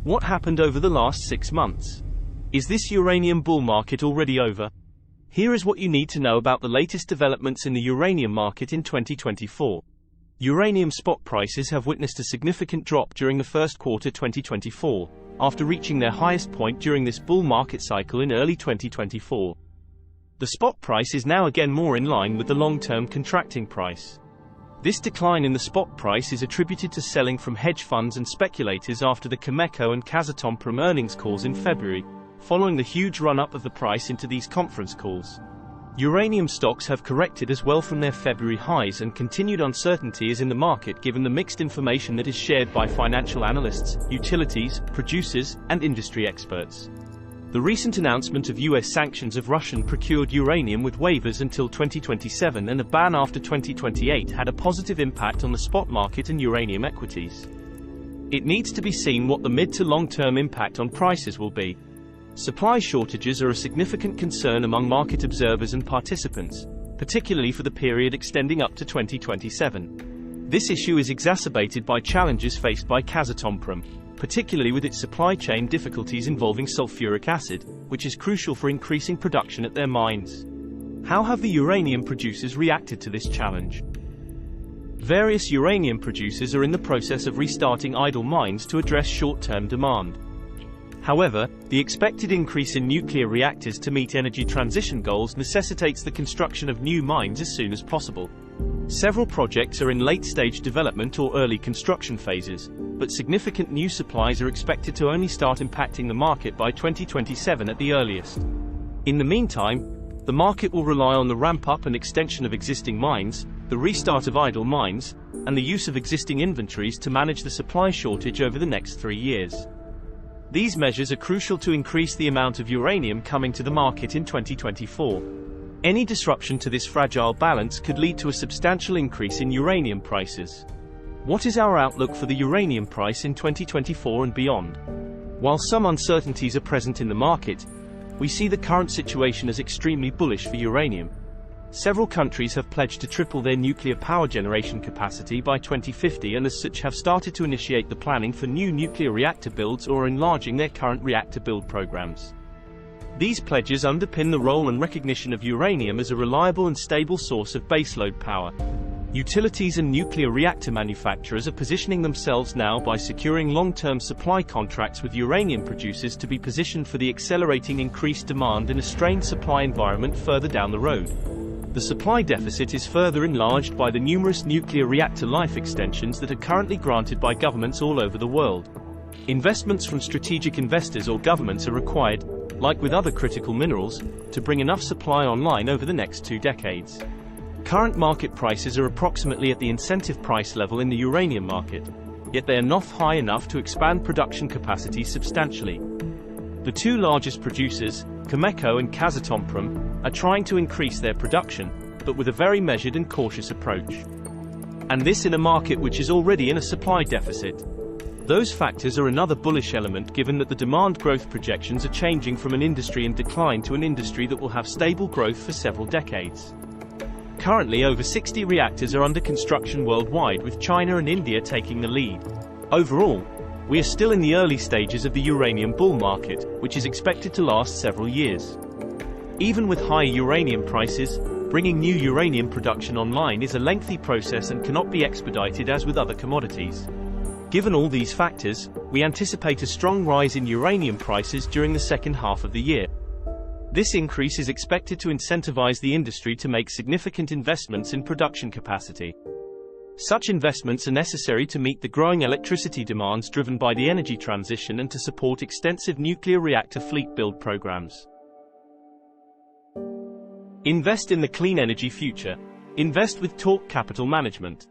What happened over the last 6 months? Is this uranium bull market already over? Here is what you need to know about the latest developments in the uranium market in 2024. Uranium spot prices have witnessed a significant drop during the first quarter 2024, after reaching their highest point during this bull market cycle in early 2024. The spot price is now again more in line with the long-term contracting price. This decline in the spot price is attributed to selling from hedge funds and speculators after the Cameco and Kazatomprom earnings calls in February, following the huge run-up of the price into these conference calls. Uranium stocks have corrected as well from their February highs, and continued uncertainty is in the market given the mixed information that is shared by financial analysts, utilities, producers, and industry experts. The recent announcement of US sanctions of Russian-procured uranium with waivers until 2027 and a ban after 2028 had a positive impact on the spot market and uranium equities. It needs to be seen what the mid to long-term impact on prices will be. Supply shortages are a significant concern among market observers and participants, particularly for the period extending up to 2027. This issue is exacerbated by challenges faced by Kazatomprom, particularly with its supply chain difficulties involving sulfuric acid, which is crucial for increasing production at their mines. How have the uranium producers reacted to this challenge? Various uranium producers are in the process of restarting idle mines to address short-term demand. However, the expected increase in nuclear reactors to meet energy transition goals necessitates the construction of new mines as soon as possible. Several projects are in late-stage development or early construction phases, but significant new supplies are expected to only start impacting the market by 2027 at the earliest. In the meantime, the market will rely on the ramp-up and extension of existing mines, the restart of idle mines, and the use of existing inventories to manage the supply shortage over the next 3 years. These measures are crucial to increase the amount of uranium coming to the market in 2024. Any disruption to this fragile balance could lead to a substantial increase in uranium prices. What is our outlook for the uranium price in 2024 and beyond? While some uncertainties are present in the market, we see the current situation as extremely bullish for uranium. Several countries have pledged to triple their nuclear power generation capacity by 2050 and as such have started to initiate the planning for new nuclear reactor builds or enlarging their current reactor build programs. These pledges underpin the role and recognition of uranium as a reliable and stable source of baseload power. Utilities and nuclear reactor manufacturers are positioning themselves now by securing long-term supply contracts with uranium producers to be positioned for the accelerating increased demand in a strained supply environment further down the road. The supply deficit is further enlarged by the numerous nuclear reactor life extensions that are currently granted by governments all over the world. Investments from strategic investors or governments are required, like with other critical minerals, to bring enough supply online over the next 2 decades. Current market prices are approximately at the incentive price level in the uranium market, yet they are not high enough to expand production capacity substantially. The 2 largest producers, Cameco and Kazatomprom, are trying to increase their production, but with a very measured and cautious approach. And this in a market which is already in a supply deficit. Those factors are another bullish element given that the demand growth projections are changing from an industry in decline to an industry that will have stable growth for several decades. Currently over 60 reactors are under construction worldwide, with China and India taking the lead. Overall, we are still in the early stages of the uranium bull market, which is expected to last several years. Even with high uranium prices, bringing new uranium production online is a lengthy process and cannot be expedited as with other commodities. Given all these factors, we anticipate a strong rise in uranium prices during the second half of the year. This increase is expected to incentivize the industry to make significant investments in production capacity. Such investments are necessary to meet the growing electricity demands driven by the energy transition and to support extensive nuclear reactor fleet build programs. Invest in the clean energy future. Invest with Torque Capital Management.